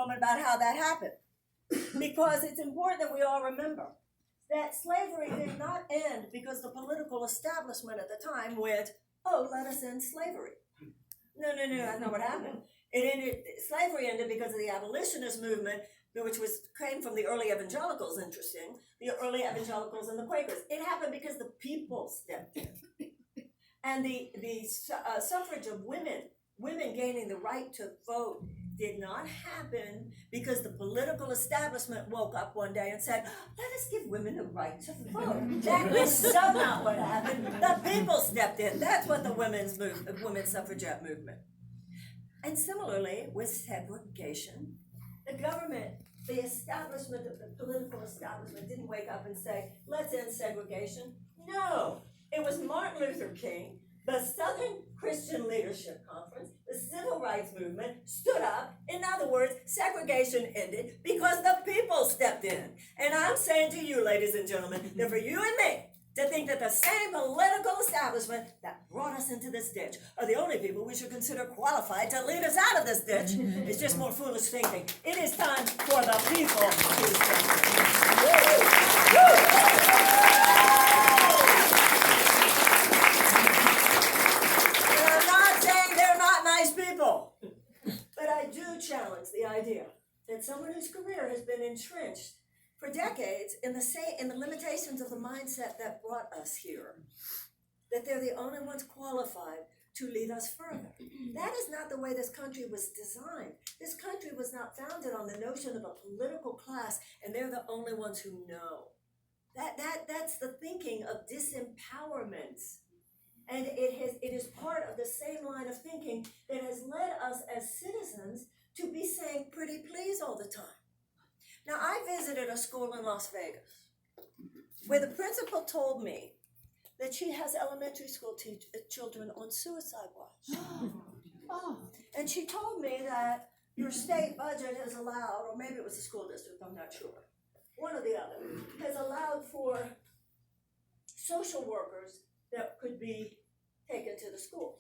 moment about how that happened. Because it's important that we all remember that slavery did not end because the political establishment at the time went, oh, let us end slavery. No, that's not what happened. Slavery ended because of the abolitionist movement, which came from the early evangelicals, interesting, the early evangelicals and the Quakers. It happened because the people stepped in. And the suffrage of women gaining the right to vote did not happen because the political establishment woke up one day and said, let us give women the right to vote. That is so not what happened. The people stepped in. That's what the women's suffragette movement. And similarly, with segregation, the government, the establishment, the political establishment didn't wake up and say, let's end segregation. No, it was Martin Luther King, the Southern Christian Leadership Conference, the Civil Rights Movement stood up. In other words, segregation ended because the people stepped in. And I'm saying to you, ladies and gentlemen, that for you and me to think that the same political establishment that brought us into this ditch are the only people we should consider qualified to lead us out of this ditch is just more foolish thinking. It is time for the people to step people. But I do challenge the idea that someone whose career has been entrenched for decades in the limitations of the mindset that brought us here, that they're the only ones qualified to lead us further. That is not the way this country was designed. This country was not founded on the notion of a political class and they're the only ones who know. That's the thinking of disempowerment. And it is part of the same line of thinking that has led us as citizens to be saying pretty please all the time. Now, I visited a school in Las Vegas where the principal told me that she has elementary school children on suicide watch. And she told me that your state budget has allowed, or maybe it was the school district, I'm not sure, one or the other, has allowed for social workers that could be taken to the schools.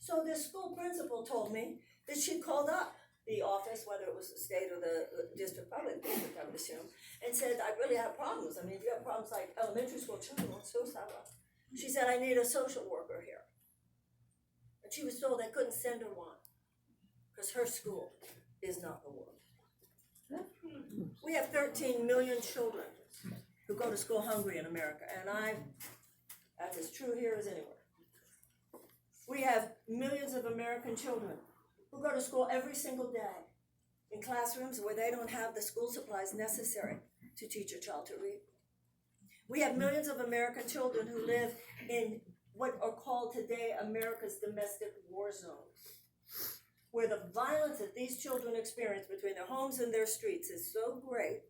So this school principal told me that she called up the office, whether it was the state or the district, probably the district, I would assume, and said, I really have problems. I mean, if you have problems like elementary school children on suicide watch. She said, I need a social worker here. And she was told they couldn't send her one because her school is not the world. We have 13 million children who go to school hungry in America, and that's as true here as anywhere. We have millions of American children who go to school every single day in classrooms where they don't have the school supplies necessary to teach a child to read. We have millions of American children who live in what are called today America's domestic war zones, where the violence that these children experience between their homes and their streets is so great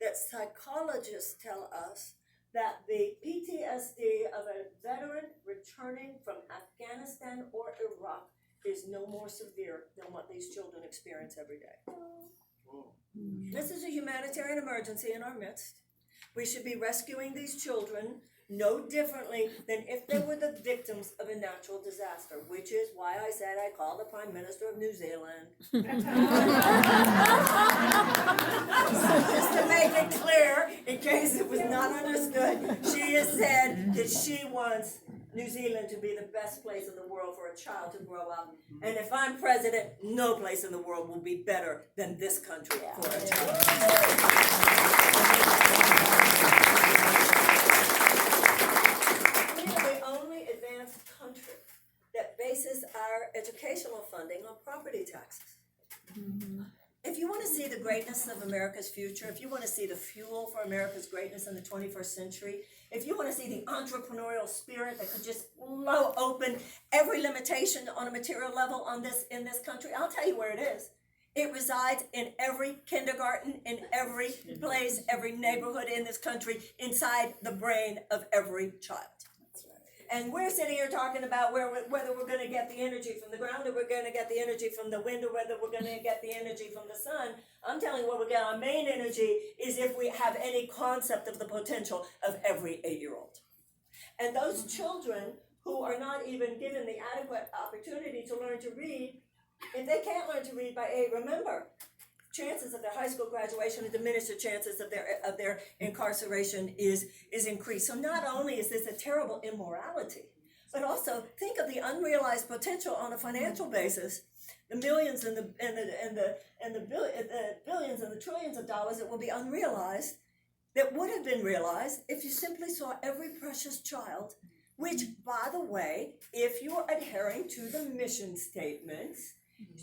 that psychologists tell us that the PTSD of a veteran returning from Afghanistan or Iraq is no more severe than what these children experience every day. This is a humanitarian emergency in our midst. We should be rescuing these children no differently than if they were the victims of a natural disaster, which is why I said I called the Prime Minister of New Zealand. Just to make it clear, in case it was not understood, she has said that she wants New Zealand to be the best place in the world for a child to grow up. And if I'm president, no place in the world will be better than this country for a child. We are the only advanced country that bases our educational funding on property taxes. If you want to see the greatness of America's future, if you want to see the fuel for America's greatness in the 21st century, if you want to see the entrepreneurial spirit that could just blow open every limitation on a material level in this country, I'll tell you where it is. It resides in every kindergarten, in every place, every neighborhood in this country, inside the brain of every child. And we're sitting here talking about whether we're going to get the energy from the ground or we're going to get the energy from the wind or whether we're going to get the energy from the sun. I'm telling you where we get our main energy is if we have any concept of the potential of every 8-year-old. And those children who are not even given the adequate opportunity to learn to read, if they can't learn to read by 8, remember, chances of their high school graduation and diminish the chances of their incarceration is increased. So not only is this a terrible immorality, but also think of the unrealized potential on a financial basis, the millions and the billions and the trillions of dollars that will be unrealized, that would have been realized if you simply saw every precious child, which, by the way, if you're adhering to the mission statements,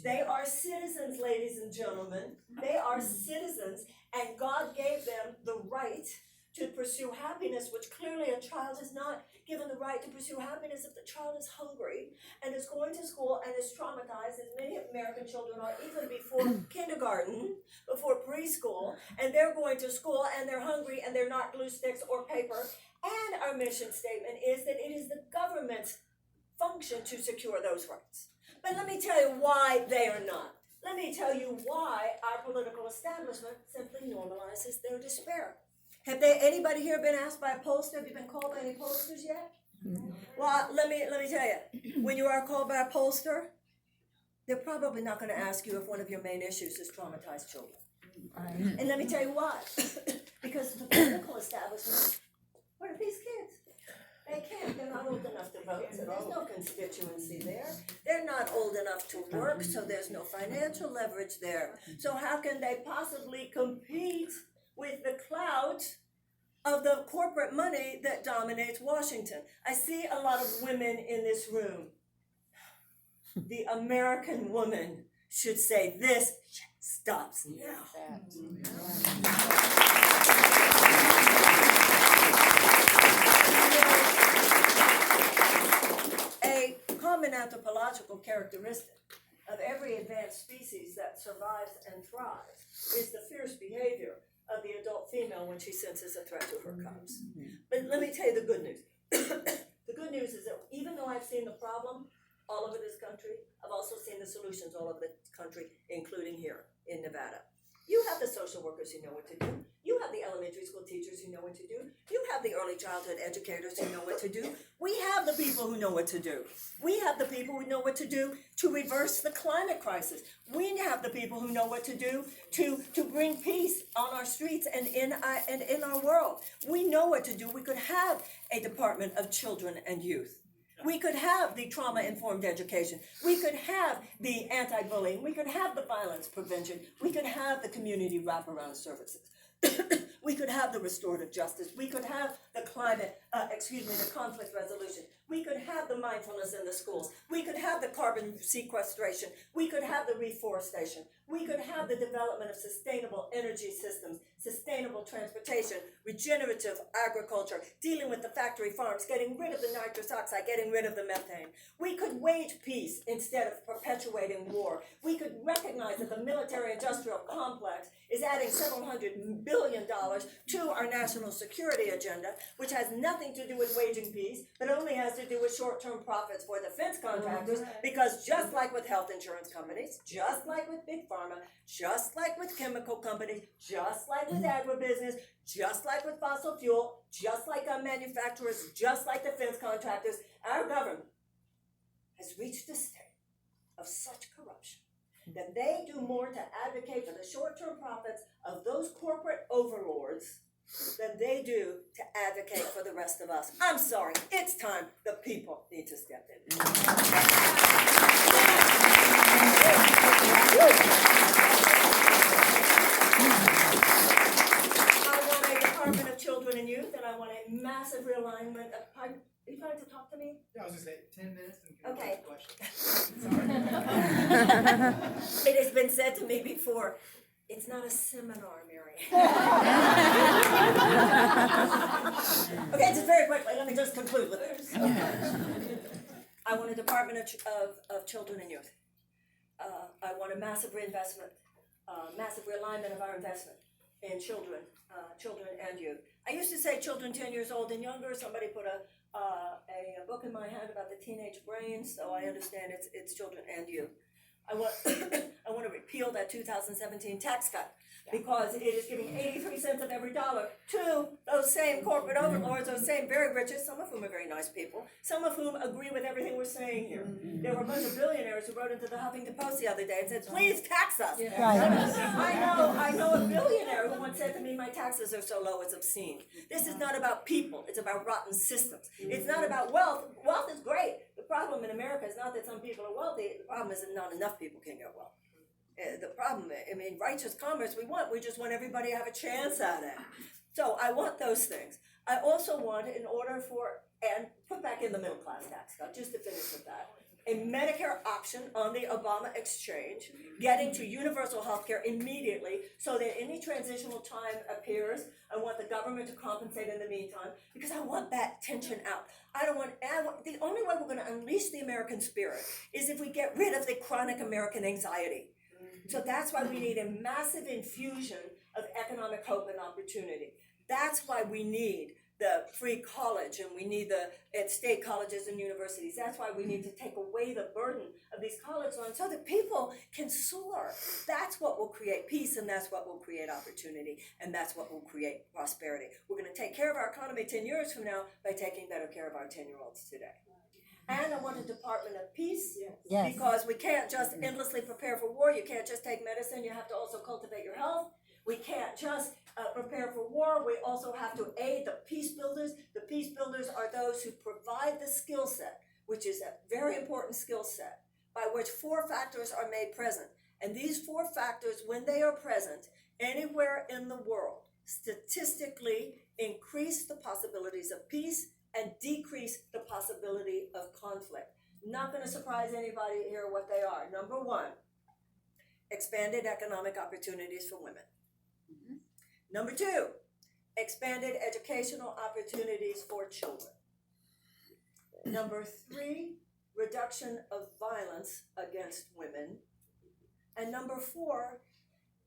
they are citizens, ladies and gentlemen. They are citizens, and God gave them the right to pursue happiness, which clearly a child is not given the right to pursue happiness if the child is hungry and is going to school and is traumatized, as many American children are, even before kindergarten, before preschool, and they're going to school and they're hungry and they're not glue sticks or paper. And our mission statement is that it is the government's function to secure those rights. But let me tell you why they are not. Let me tell you why our political establishment simply normalizes their despair. Have anybody here been asked by a pollster? Have you been called by any pollsters yet? Well, let me tell you, when you are called by a pollster, they're probably not going to ask you if one of your main issues is traumatized children. And let me tell you why. Because the political establishment, what are these kids? They can't. They're not old enough to vote, so there's no constituency there. They're not old enough to work, so there's no financial leverage there. So how can they possibly compete with the clout of the corporate money that dominates Washington? I see a lot of women in this room. The American woman should say, this stops now. A common anthropological characteristic of every advanced species that survives and thrives is the fierce behavior of the adult female when she senses a threat to her cubs. But let me tell you the good news. The good news is that even though I've seen the problem all over this country, I've also seen the solutions all over the country, including here in Nevada. You have the social workers who know what to do. You have the elementary school teachers who know what to do. You have the early childhood educators who know what to do. We have the people who know what to do. We have the people who know what to do to reverse the climate crisis. We have the people who know what to do to bring peace on our streets and in our world. We know what to do. We could have a Department of Children and Youth. We could have the trauma-informed education. We could have the anti-bullying. We could have the violence prevention. We could have the community wraparound services. We could have the restorative justice. We could have the the conflict resolution. We could have the mindfulness in the schools. We could have the carbon sequestration. We could have the reforestation. We could have the development of sustainable energy systems, sustainable transportation, regenerative agriculture, dealing with the factory farms, getting rid of the nitrous oxide, getting rid of the methane. We could wage peace instead of perpetuating war. We could recognize that the military-industrial complex is adding several $100 billion to our national security agenda, which has nothing to do with waging peace, but only has to do with short-term profits for defense contractors, because just like with health insurance companies, just like with big pharma, just like with chemical companies, just like with agribusiness, just like with fossil fuel, just like our manufacturers, just like defense contractors, our government has reached a state of such corruption that they do more to advocate for the short-term profits of those corporate overlords than they do to advocate for the rest of us. I'm sorry, it's time. The people need to step in. I want a Department of Children and Youth, and I want a massive realignment of... Are you trying to talk to me? Yeah, I was going to say 10 minutes and can Okay. Sorry. It has been said to me before, it's not a seminar, Marianne. Okay, just very quickly, let me just conclude with this. I want a Department of Children and Youth. I want a massive reinvestment, massive realignment of our investment in children and youth. I used to say children 10 years old and younger. Somebody put a book in my hand about the teenage brain, so I understand it's children and youth. I want to repeal repeal that 2017 tax cut, because it is giving 83 cents of every dollar to those same corporate overlords, those same very riches, some of whom are very nice people, some of whom agree with everything we're saying here. There were a bunch of billionaires who wrote into the Huffington Post the other day and said, please tax us. I know a billionaire who once said to me, my taxes are so low it's obscene. This is not about people, it's about rotten systems. It's not about wealth. Wealth is great. The problem in America is not that some people are wealthy, the problem is that not enough people can get wealth. The problem, righteous commerce we just want everybody to have a chance at it. So I want those things. I also want, in order for, and put back in the middle class tax cut, just to finish with that, a Medicare option on the Obama exchange, getting to universal health care immediately so that any transitional time appears. I want the government to compensate in the meantime, because I want that tension out. The only way we're going to unleash the American spirit is if we get rid of the chronic American anxiety. So that's why we need a massive infusion of economic hope and opportunity. That's why we need the free college, and we need at state colleges and universities. That's why we need to take away the burden of these college loans so that people can soar. That's what will create peace, and that's what will create opportunity, and that's what will create prosperity. We're going to take care of our economy 10 years from now by taking better care of our 10-year-olds today. And I want a Department of Peace, because we can't just endlessly prepare for war. You can't just take medicine. You have to also cultivate your health. We can't just prepare for war. We also have to aid the peace builders. The peace builders are those who provide the skill set, which is a very important skill set, by which 4 factors are made present. And these 4 factors, when they are present anywhere in the world, statistically increase the possibilities of peace and decrease the possibility of conflict. Not going to surprise anybody here what they are. Number 1, expanded economic opportunities for women. Number 2, expanded educational opportunities for children. Number 3, reduction of violence against women. And number 4,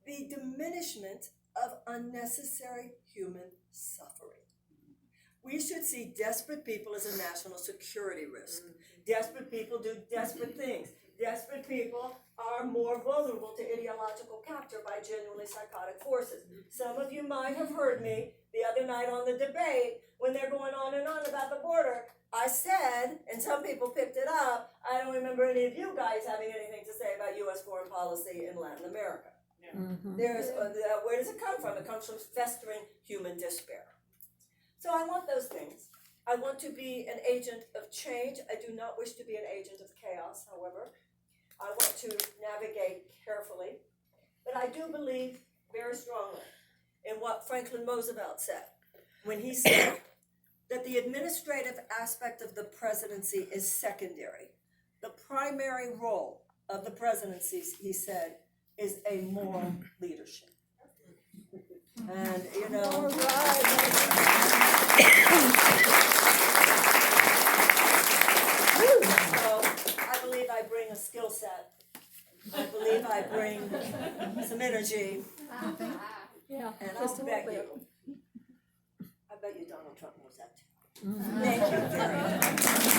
the diminishment of unnecessary human suffering. We should see desperate people as a national security risk. Desperate people do desperate things. Desperate people are more vulnerable to ideological capture by genuinely psychotic forces. Some of you might have heard me the other night on the debate when they're going on and on about the border. I said, and some people picked it up, I don't remember any of you guys having anything to say about U.S. foreign policy in Latin America. Where does it come from? It comes from festering human despair. So I want those things. I want to be an agent of change. I do not wish to be an agent of chaos, however. I want to navigate carefully. But I do believe very strongly in what Franklin Roosevelt said when he said that the administrative aspect of the presidency is secondary. The primary role of the presidency, he said, is a moral leadership. And, all right. So I believe I bring a skill set. I believe I bring some energy. And I'll bet you. I bet you Donald Trump knows that too. Thank you very much.